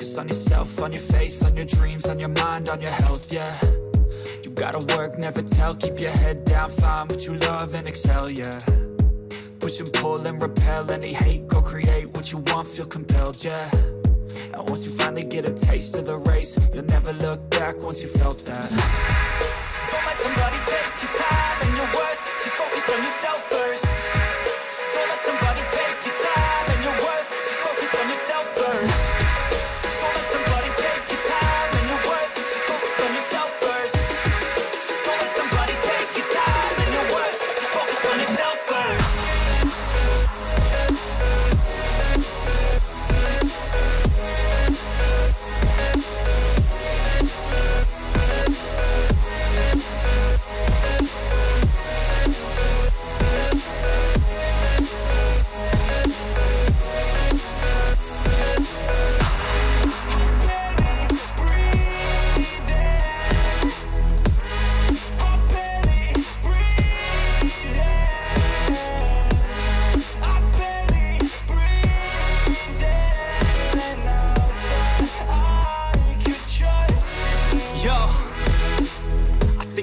focus on yourself, on your faith, on your dreams, on your mind, on your health, yeah. You gotta work, never tell, keep your head down, find what you love and excel, yeah. Push and pull and repel any hate, go create what you want, feel compelled, yeah. And once you finally get a taste of the race, you'll never look back once you felt that. Don't let somebody take your time and your worth, just focus on yourself first. Don't let somebody take your time and your worth, just focus on yourself first. Don't let somebody take your time and your worth, just focus on yourself first. Don't let somebody take your time and your worth, just focus on yourself first.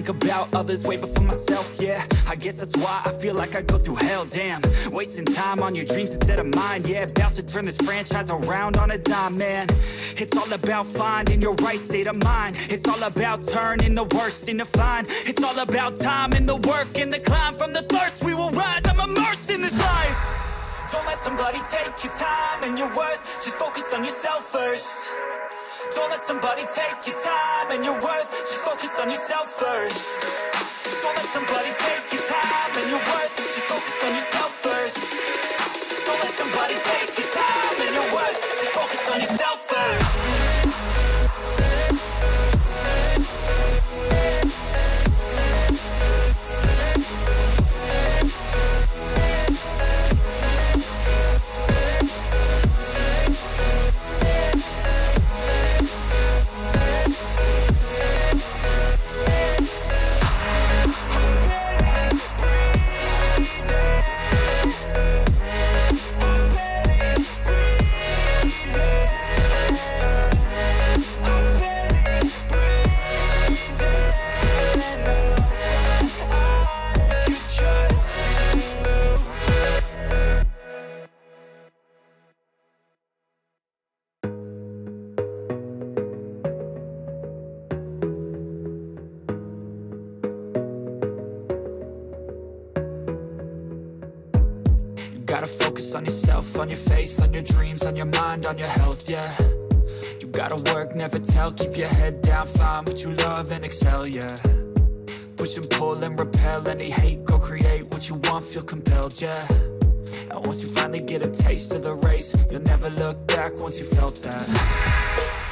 About others way before myself, yeah. I guess that's why I feel like I go through hell, damn. Wasting time on your dreams instead of mine, yeah. About to turn this franchise around on a dime, man. It's all about finding your right state of mind. It's all about turning the worst into fine. It's all about time and the work and the climb. From the thirst we will rise, I'm immersed in this life. Don't let somebody take your time and your worth, just focus on yourself first. Don't let somebody take your time and your worth, just focus on yourself first. Don't let somebody take your time and your worth, just focus on yourself first. Don't let somebody take your time and your worth, just focus on yourself first. Gotta focus on yourself, on your faith, on your dreams, on your mind, on your health, yeah. You gotta work, never tell, keep your head down, find what you love and excel, yeah. Push and pull and repel any hate, go create what you want, feel compelled, yeah. And once you finally get a taste of the race, you'll never look back once you felt that.